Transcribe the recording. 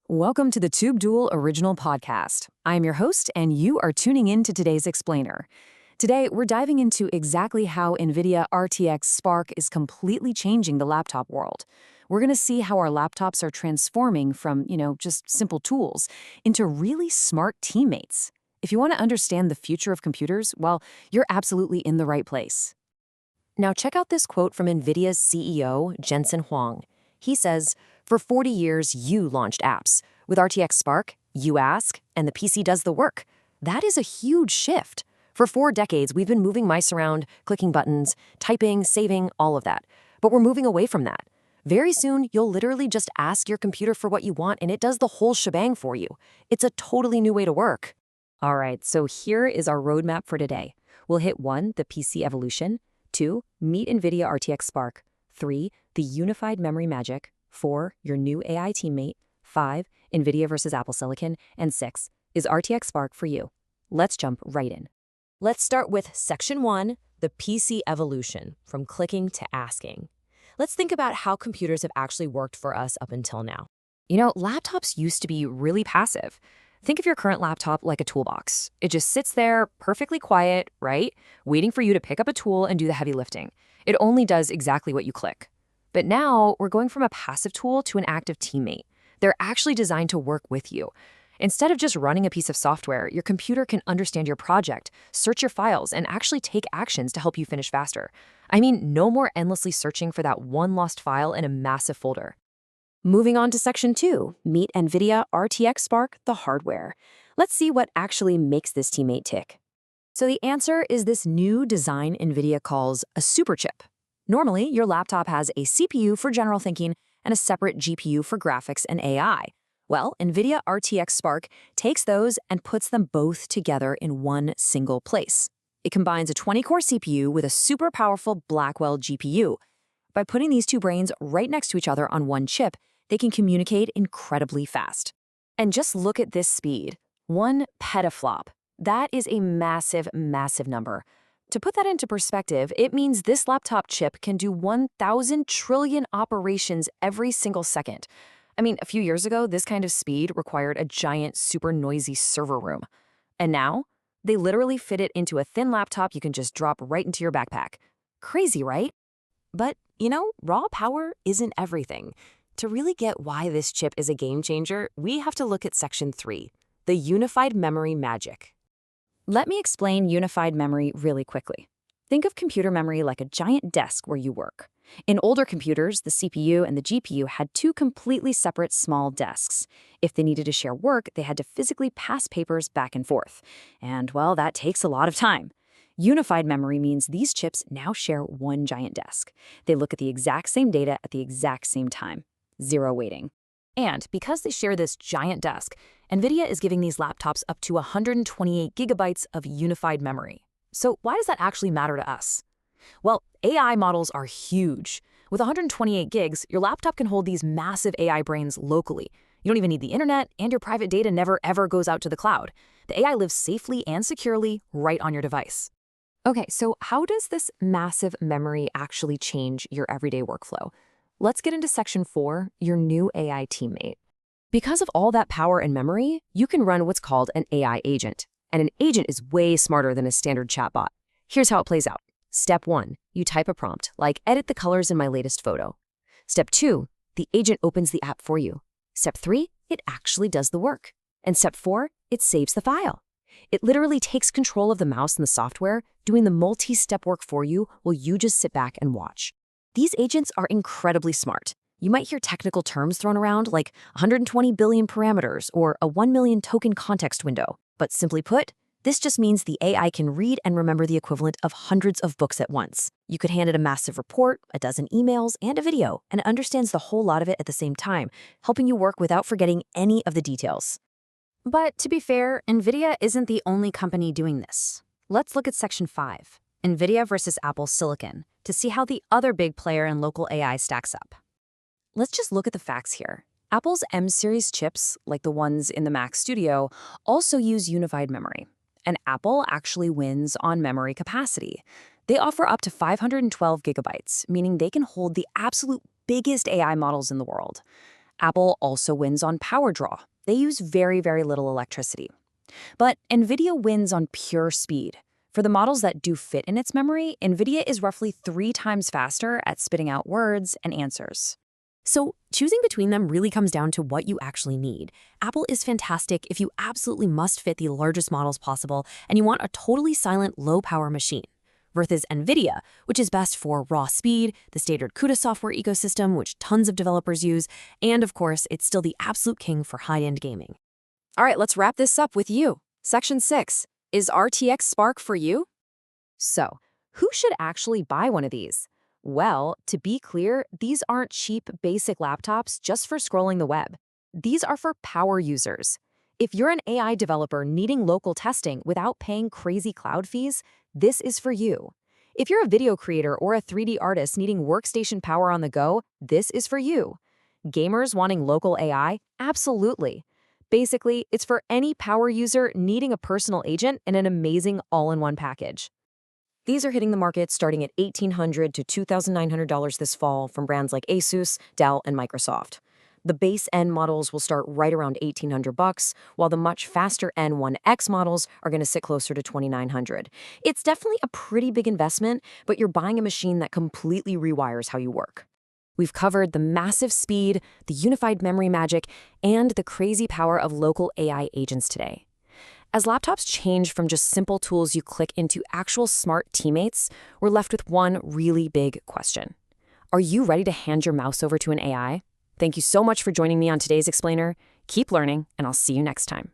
Welcome to the Tubedual Original Podcast. I'm your host, and you are tuning in to today's explainer. Today, we're diving into exactly how NVIDIA RTX Spark is completely changing the laptop world. We're going to see how our laptops are transforming from, just simple tools into really smart teammates. If you want to understand the future of computers, well, you're absolutely in the right place. Now, check out this quote from NVIDIA's CEO, Jensen Huang. He says, "For 40 years, you launched apps. With RTX Spark, you ask, and the PC does the work. That is a huge shift. For 4 decades, we've been moving mice around, clicking buttons, typing, saving, all of that. But we're moving away from that. Very soon, you'll literally just ask your computer for what you want, and it does the whole shebang for you. It's a totally new way to work." All right, so here is our roadmap for today. We'll hit 1, the PC evolution; 2, meet NVIDIA RTX Spark; 3, the unified memory magic; 4, your new AI teammate; 5, NVIDIA versus Apple Silicon; and 6, is RTX Spark for you? Let's jump right in. Let's start with Section 1, the PC evolution, from clicking to asking. Let's think about how computers have actually worked for us up until now. Laptops used to be really passive. Think of your current laptop like a toolbox. It just sits there, perfectly quiet, right? Waiting for you to pick up a tool and do the heavy lifting. It only does exactly what you click. But now, we're going from a passive tool to an active teammate. They're actually designed to work with you. Instead of just running a piece of software, your computer can understand your project, search your files, and actually take actions to help you finish faster. I mean, no more endlessly searching for that one lost file in a massive folder. Moving on to Section 2, meet NVIDIA RTX Spark, the hardware. Let's see what actually makes this teammate tick. So the answer is this new design NVIDIA calls a superchip. Normally, your laptop has a CPU for general thinking and a separate GPU for graphics and AI. Well, NVIDIA RTX Spark takes those and puts them both together in one single place. It combines a 20-core CPU with a super powerful Blackwell GPU. By putting these two brains right next to each other on one chip, they can communicate incredibly fast. And just look at this speed. 1 petaflop. That is a massive, massive number. To put that into perspective, it means this laptop chip can do 1,000 trillion operations every single second. I mean, a few years ago, this kind of speed required a giant, super noisy server room. And now, they literally fit it into a thin laptop you can just drop right into your backpack. Crazy, right? But, raw power isn't everything. To really get why this chip is a game changer, we have to look at Section 3, the unified memory magic. Let me explain unified memory really quickly. Think of computer memory like a giant desk where you work. In older computers, the CPU and the GPU had 2 completely separate small desks. If they needed to share work, they had to physically pass papers back and forth. And, well, that takes a lot of time. Unified memory means these chips now share one giant desk. They look at the exact same data at the exact same time. 0 waiting. And because they share this giant desk, NVIDIA is giving these laptops up to 128 gigabytes of unified memory. So why does that actually matter to us? Well, AI models are huge. With 128 gigs, your laptop can hold these massive AI brains locally. You don't even need the internet, and your private data never ever goes out to the cloud. The AI lives safely and securely right on your device. Okay, so how does this massive memory actually change your everyday workflow? Let's get into Section 4, your new AI teammate. Because of all that power and memory, you can run what's called an AI agent. And an agent is way smarter than a standard chatbot. Here's how it plays out. Step 1, you type a prompt, like edit the colors in my latest photo. Step 2, the agent opens the app for you. Step 3, it actually does the work. And Step 4, it saves the file. It literally takes control of the mouse and the software, doing the multi-step work for you while you just sit back and watch. These agents are incredibly smart. You might hear technical terms thrown around like 120 billion parameters or a 1 million token context window. But simply put, this just means the AI can read and remember the equivalent of hundreds of books at once. You could hand it a massive report, a dozen emails, and a video, and it understands the whole lot of it at the same time, helping you work without forgetting any of the details. But to be fair, NVIDIA isn't the only company doing this. Let's look at Section 5, NVIDIA versus Apple Silicon, to see how the other big player in local AI stacks up. Let's just look at the facts here. Apple's M-series chips, like the ones in the Mac Studio, also use unified memory. And Apple actually wins on memory capacity. They offer up to 512 gigabytes, meaning they can hold the absolute biggest AI models in the world. Apple also wins on power draw. They use very, very little electricity. But NVIDIA wins on pure speed. For the models that do fit in its memory, NVIDIA is roughly 3 times faster at spitting out words and answers. So choosing between them really comes down to what you actually need. Apple is fantastic if you absolutely must fit the largest models possible and you want a totally silent, low-power machine. Versus NVIDIA, which is best for raw speed, the standard CUDA software ecosystem, which tons of developers use, and of course, it's still the absolute king for high-end gaming. All right, let's wrap this up with you. Section 6. Is RTX Spark for you? So, who should actually buy one of these? Well, to be clear, these aren't cheap, basic laptops just for scrolling the web. These are for power users. If you're an AI developer needing local testing without paying crazy cloud fees, this is for you. If you're a video creator or a 3D artist needing workstation power on the go, this is for you. Gamers wanting local AI? Absolutely. Basically, it's for any power user needing a personal agent and an amazing all-in-one package. These are hitting the market starting at $1,800 to $2,900 this fall from brands like Asus, Dell, and Microsoft. The base N models will start right around $1,800, while the much faster N1X models are going to sit closer to $2,900. It's definitely a pretty big investment, but you're buying a machine that completely rewires how you work. We've covered the massive speed, the unified memory magic, and the crazy power of local AI agents today. As laptops change from just simple tools you click into actual smart teammates, we're left with one really big question. Are you ready to hand your mouse over to an AI? Thank you so much for joining me on today's Explainer. Keep learning, and I'll see you next time.